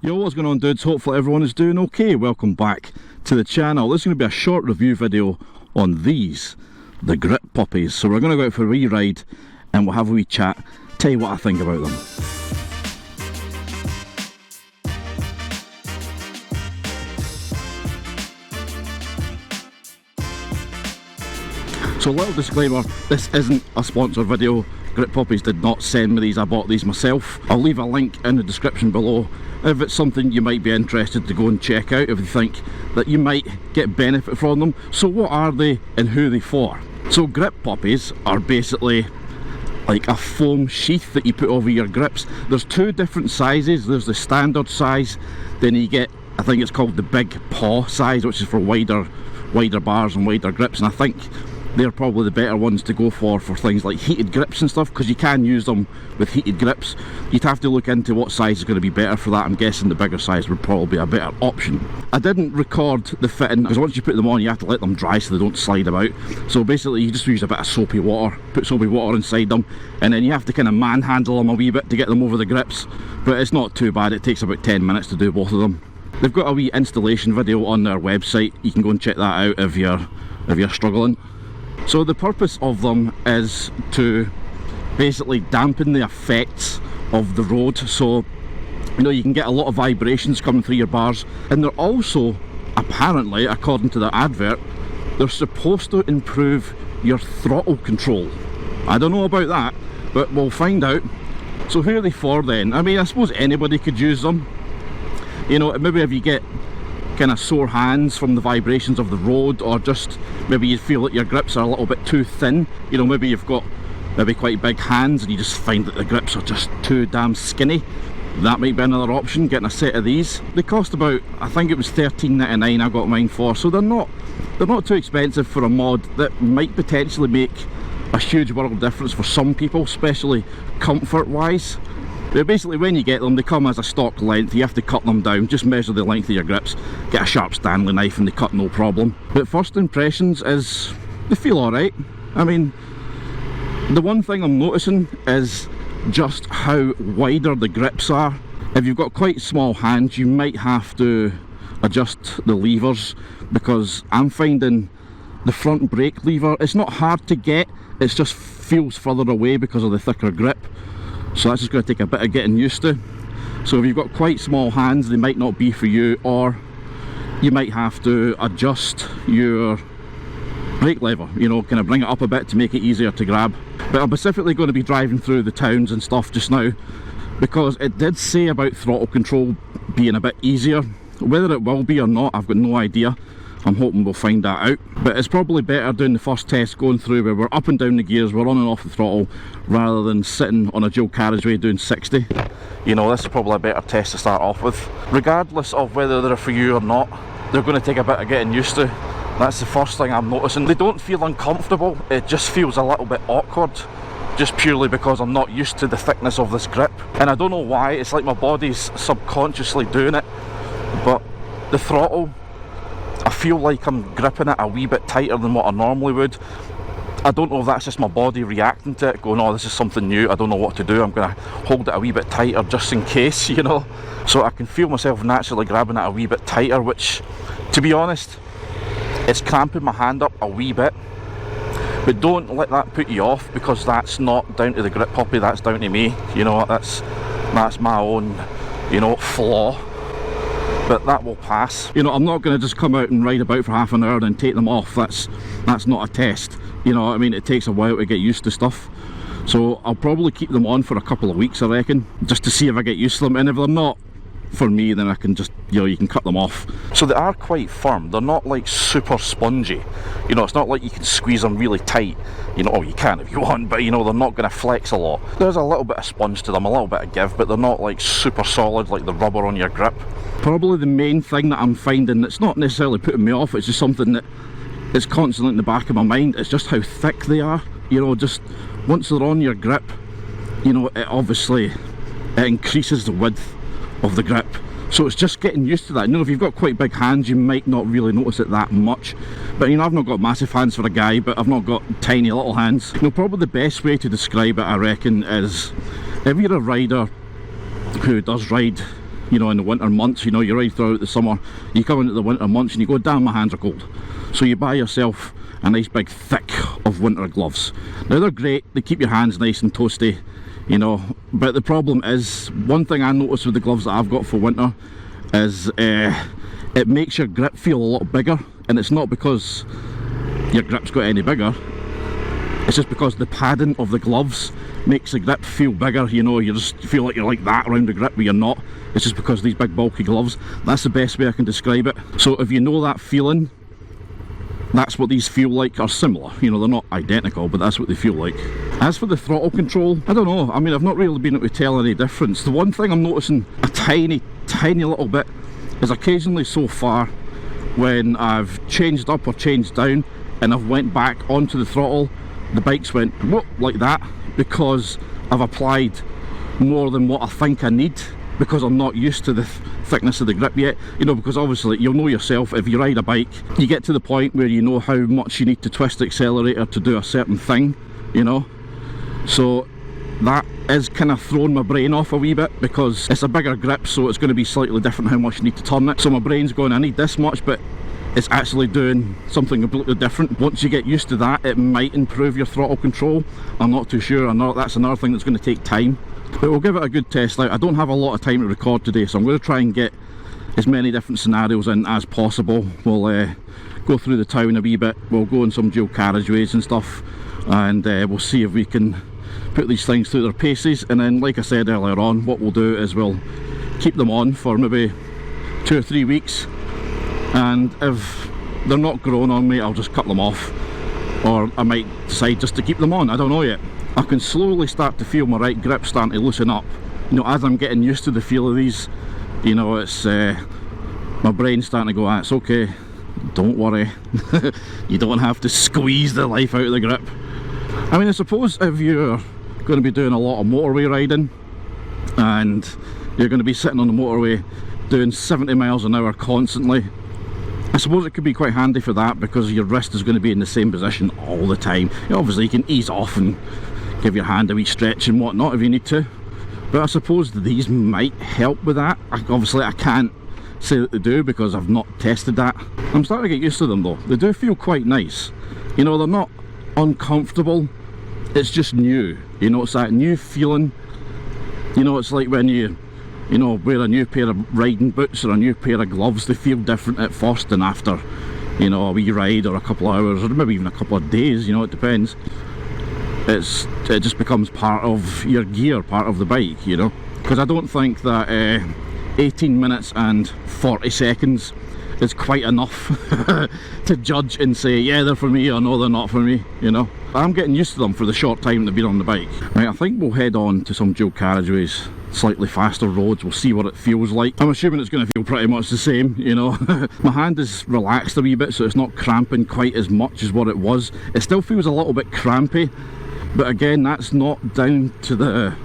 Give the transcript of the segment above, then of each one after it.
Yo, what's going on, dudes? Hopefully everyone is doing okay. Welcome back to the channel. This is going to be a short review video on these, the grip puppies. So we're going to go out for a wee ride and we'll have a wee chat, tell you what I think about them. So a little disclaimer, this isn't a sponsored video. Grip Puppies did not send me these, I bought these myself. I'll leave a link in the description below if it's something you might be interested to go and check out, if you think that you might get benefit from them. So what are they and who are they for? So grip puppies are basically like a foam sheath that you put over your grips. There's two different sizes. There's the standard size, then you get, I think it's called the big paw size, which is for wider bars and wider grips, and I think they're probably the better ones to go for things like heated grips and stuff, because you can use them with heated grips. You'd have to look into what size is going to be better for that. I'm guessing the bigger size would probably be a better option. I didn't record the fitting because once you put them on you have to let them dry so they don't slide about. So basically you just use a bit of soapy water, put soapy water inside them, and then you have to kind of manhandle them a wee bit to get them over the grips, but it's not too bad. It takes about 10 minutes to do both of them. They've got a wee installation video on their website. You can go and check that out if you're struggling. So the purpose of them is to basically dampen the effects of the road. So, you know, you can get a lot of vibrations coming through your bars, and they're also, apparently, according to the advert, they're supposed to improve your throttle control. I don't know about that, but we'll find out. So who are they for then? I mean, I suppose anybody could use them. You know, maybe if you get kind of sore hands from the vibrations of the road, or just maybe you feel that your grips are a little bit too thin. You know, maybe you've got quite big hands and you just find that the grips are just too damn skinny. That might be another option, getting a set of these. They cost about, I think it was $13.99 I got mine for, so they're not too expensive for a mod that might potentially make a huge world of difference for some people, especially comfort wise. But basically when you get them, they come as a stock length. You have to cut them down, just measure the length of your grips, get a sharp Stanley knife and they cut no problem. But first impressions is, they feel alright. I mean, the one thing I'm noticing is just how wider the grips are. If you've got quite small hands, you might have to adjust the levers, because I'm finding the front brake lever, it's not hard to get, it just feels further away because of the thicker grip. So that's just going to take a bit of getting used to. So if you've got quite small hands, they might not be for you, or you might have to adjust your brake lever, you know, kind of bring it up a bit to make it easier to grab. But I'm specifically going to be driving through the towns and stuff just now, because it did say about throttle control being a bit easier. Whether it will be or not, I've got no idea. I'm hoping we'll find that out. But it's probably better doing the first test going through where we're up and down the gears, we're on and off the throttle, rather than sitting on a dual carriageway doing 60. You know, this is probably a better test to start off with. Regardless of whether they're for you or not, they're going to take a bit of getting used to. That's the first thing I'm noticing. They don't feel uncomfortable, it just feels a little bit awkward, just purely because I'm not used to the thickness of this grip. And I don't know why, it's like my body's subconsciously doing it. But the throttle, I feel like I'm gripping it a wee bit tighter than what I normally would. I don't know if that's just my body reacting to it, going, oh, this is something new, I don't know what to do, I'm going to hold it a wee bit tighter just in case, you know. So I can feel myself naturally grabbing it a wee bit tighter, which, to be honest, it's cramping my hand up a wee bit. But don't let that put you off, because that's not down to the grip puppy, that's down to me. You know, that's my own, you know, flaw. But that will pass. You know, I'm not going to just come out and ride about for half an hour and then take them off. That's not a test. You know what I mean? It takes a while to get used to stuff. So I'll probably keep them on for a couple of weeks, I reckon, just to see if I get used to them. And if they're not for me, then I can just, you know, you can cut them off. So they are quite firm. They're not like super spongy. You know, it's not like you can squeeze them really tight. You know, oh, you can if you want, but you know, they're not going to flex a lot. There's a little bit of sponge to them, a little bit of give, but they're not like super solid like the rubber on your grip. Probably the main thing that I'm finding that's not necessarily putting me off, it's just something that is constantly in the back of my mind, it's just how thick they are. You know, just once they're on your grip, you know, it increases the width of the grip. So it's just getting used to that. You know, if you've got quite big hands, you might not really notice it that much. But you know, I've not got massive hands for a guy, but I've not got tiny little hands. You know, probably the best way to describe it, I reckon, is if you're a rider who does ride you know, in the winter months. You know, you ride throughout the summer, you come into the winter months and you go, damn, my hands are cold. So you buy yourself a nice big thick of winter gloves. Now they're great, they keep your hands nice and toasty, you know, but the problem is, one thing I noticed with the gloves that I've got for winter is it makes your grip feel a lot bigger, and it's not because your grip's got any bigger, it's just because the padding of the gloves makes the grip feel bigger. You know, you just feel like you're like that around the grip, but you're not. It's just because of these big bulky gloves. That's the best way I can describe it. So if you know that feeling, that's what these feel like, or similar. You know, they're not identical, but that's what they feel like. As for the throttle control, I don't know, I mean, I've not really been able to tell any difference. The one thing I'm noticing a tiny little bit is occasionally so far when I've changed up or changed down and I've went back onto the throttle, the bike's went whoop, like that, because I've applied more than what I think I need, because I'm not used to the thickness of the grip yet. You know, because obviously you'll know yourself, if you ride a bike, you get to the point where you know how much you need to twist the accelerator to do a certain thing, you know. So that is kind of throwing my brain off a wee bit, because it's a bigger grip, so it's going to be slightly different how much you need to turn it. So my brain's going, I need this much, but it's actually doing something completely different. Once you get used to that, it might improve your throttle control. I'm not too sure. That's another thing that's going to take time, but we'll give it a good test out. I don't have a lot of time to record today, so I'm going to try and get as many different scenarios in as possible. We'll go through the town a wee bit, we'll go on some dual carriageways and stuff, and we'll see if we can put these things through their paces. And then, like I said earlier on, what we'll do is we'll keep them on for maybe 2 or 3 weeks, and if they're not growing on me, I'll just cut them off, or I might decide just to keep them on. I don't know yet. I can slowly start to feel my right grip starting to loosen up, you know, as I'm getting used to the feel of these. You know, it's my brain's starting to go, ah, it's okay, don't worry. You don't have to squeeze the life out of the grip. I mean, I suppose if you're going to be doing a lot of motorway riding and you're going to be sitting on the motorway doing 70 miles an hour constantly, I suppose it could be quite handy for that, because your wrist is going to be in the same position all the time. You know, obviously you can ease off and give your hand a wee stretch and whatnot if you need to, but I suppose these might help with that. Obviously I can't say that they do because I've not tested that. I'm starting to get used to them though. They do feel quite nice. You know, they're not uncomfortable, it's just new. You know, it's that new feeling. You know, it's like when you know, wear a new pair of riding boots or a new pair of gloves. They feel different at first, and after, you know, a wee ride or a couple of hours, or maybe even a couple of days, you know, it depends. It just becomes part of your gear, part of the bike, you know. Because I don't think that 18 minutes and 40 seconds is quite enough to judge and say, yeah, they're for me, or no, they're not for me, you know. I'm getting used to them for the short time they've been on the bike. Right, I think we'll head on to some dual carriageways, slightly faster roads. We'll see what it feels like. I'm assuming it's going to feel pretty much the same, you know. My hand is relaxed a wee bit, so it's not cramping quite as much as what it was. It still feels a little bit crampy, but again, that's not down to the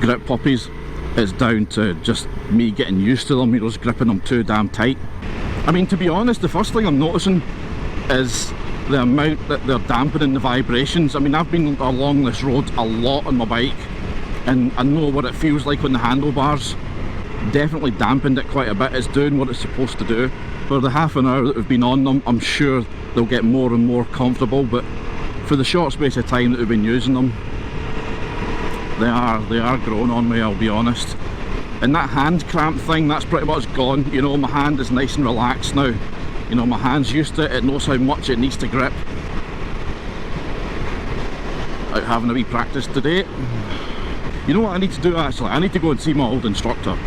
grip puppies. It's down to just me getting used to them, you know, just gripping them too damn tight. I mean, to be honest, the first thing I'm noticing is the amount that they're dampening the vibrations. I mean, I've been along this road a lot on my bike, and I know what it feels like on the handlebars. Definitely dampened it quite a bit. It's doing what it's supposed to do. For the half an hour that we've been on them, I'm sure they'll get more and more comfortable, but for the short space of time that we've been using them, they are growing on me, I'll be honest. And that hand cramp thing, that's pretty much gone. You know, my hand is nice and relaxed now. You know, my hand's used to it, it knows how much it needs to grip. Out having a wee practice today. You know what I need to do actually? I need to go and see my old instructor.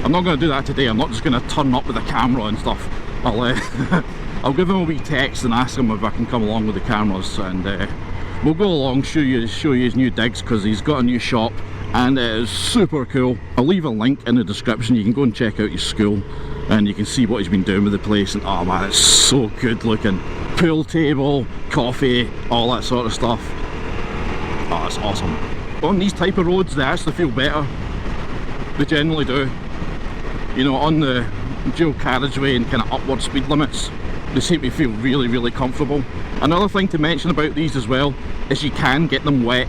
I'm not going to do that today. I'm not just going to turn up with a camera and stuff. I'll give him a wee text and ask him if I can come along with the cameras, and we'll go along, show you his new digs, because he's got a new shop and it is super cool. I'll leave a link in the description. You can go and check out his school and you can see what he's been doing with the place, and oh man, it's so good looking. Pool table, coffee, all that sort of stuff. Oh, it's awesome. On these type of roads, they actually feel better. They generally do. You know, on the dual carriageway and kind of upward speed limits, they seem to feel really, really comfortable. Another thing to mention about these as well is you can get them wet.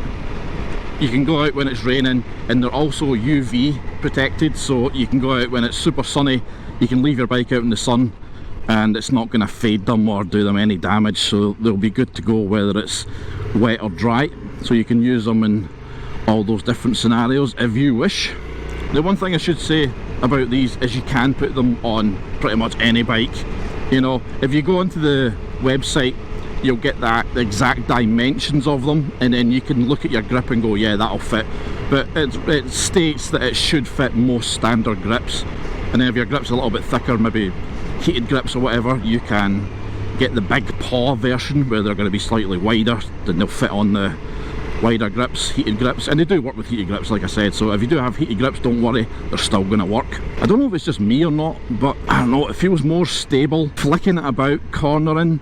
You can go out when it's raining, and they're also UV protected, so you can go out when it's super sunny, you can leave your bike out in the sun and it's not going to fade them or do them any damage, so they'll be good to go whether it's wet or dry. So you can use them in all those different scenarios if you wish. The one thing I should say about these is you can put them on pretty much any bike. You know, if you go onto the website, you'll get the exact dimensions of them, and then you can look at your grip and go, yeah, that'll fit. But it states that it should fit most standard grips, and then if your grip's a little bit thicker, maybe heated grips or whatever, you can get the big paw version where they're going to be slightly wider, then they'll fit on the wider grips, heated grips, and they do work with heated grips like I said, so if you do have heated grips, don't worry, they're still going to work. I don't know if it's just me or not, but I don't know, it feels more stable. Flicking it about, cornering,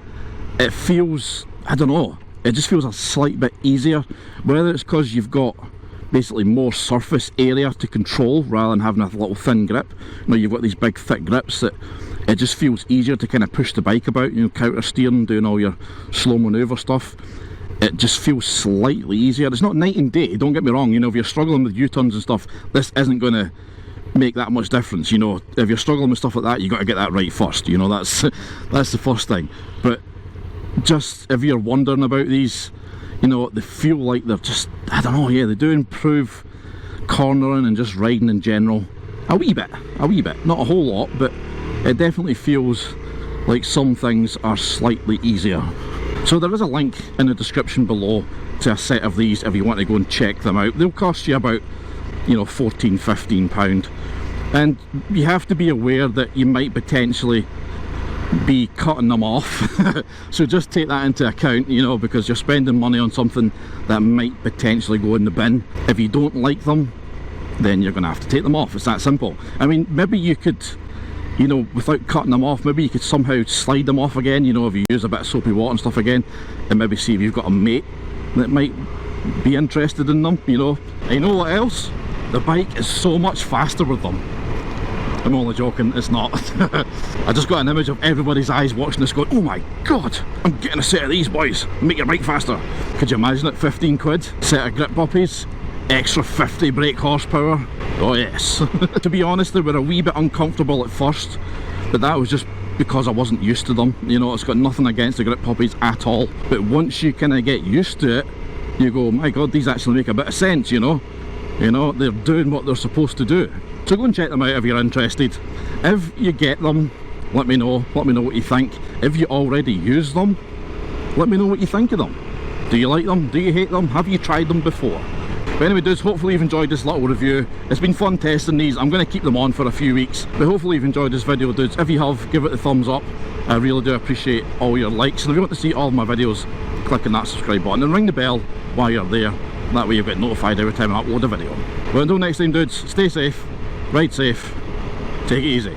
it feels, I don't know, it just feels a slight bit easier, whether it's because you've got basically more surface area to control rather than having a little thin grip. You know, you've got these big thick grips that it just feels easier to kind of push the bike about, you know, counter steering, doing all your slow manoeuvre stuff. It just feels slightly easier. It's not night and day, don't get me wrong, you know, if you're struggling with U-turns and stuff, this isn't going to make that much difference, you know. If you're struggling with stuff like that, you got to get that right first, you know, that's the first thing. But just if you're wondering about these, you know, they feel like they're just, I don't know, yeah, they do improve cornering and just riding in general a wee bit, not a whole lot, but it definitely feels like some things are slightly easier. So there is a link in the description below to a set of these if you want to go and check them out. They'll cost you about, you know, £14–15, and you have to be aware that you might potentially be cutting them off. So just take that into account, you know, because you're spending money on something that might potentially go in the bin. If you don't like them, then you're going to have to take them off. It's that simple. I mean, maybe you could, you know, without cutting them off, maybe you could somehow slide them off again, you know, if you use a bit of soapy water and stuff again, and maybe see if you've got a mate that might be interested in them, you know. And you know what else? The bike is so much faster with them. I'm only joking, it's not. I just got an image of everybody's eyes watching this going, oh my god, I'm getting a set of these boys, make your bike faster. Could you imagine it, 15 quid? Set of grip puppies, extra 50 brake horsepower. Oh yes. To be honest, they were a wee bit uncomfortable at first, but that was just because I wasn't used to them. You know, it's got nothing against the grip puppies at all, but once you kind of get used to it, you go, my god, these actually make a bit of sense, you know. You know, they're doing what they're supposed to do. So go and check them out if you're interested. If you get them, let me know what you think. If you already use them, let me know what you think of them. Do you like them? Do you hate them? Have you tried them before? But anyway dudes, hopefully you've enjoyed this little review. It's been fun testing these. I'm going to keep them on for a few weeks, but hopefully you've enjoyed this video dudes. If you have, give it a thumbs up. I really do appreciate all your likes, and if you want to see all of my videos, click on that subscribe button and ring the bell while you're there. That way you'll get notified every time I upload a video. But until next time dudes, stay safe, ride safe, take it easy.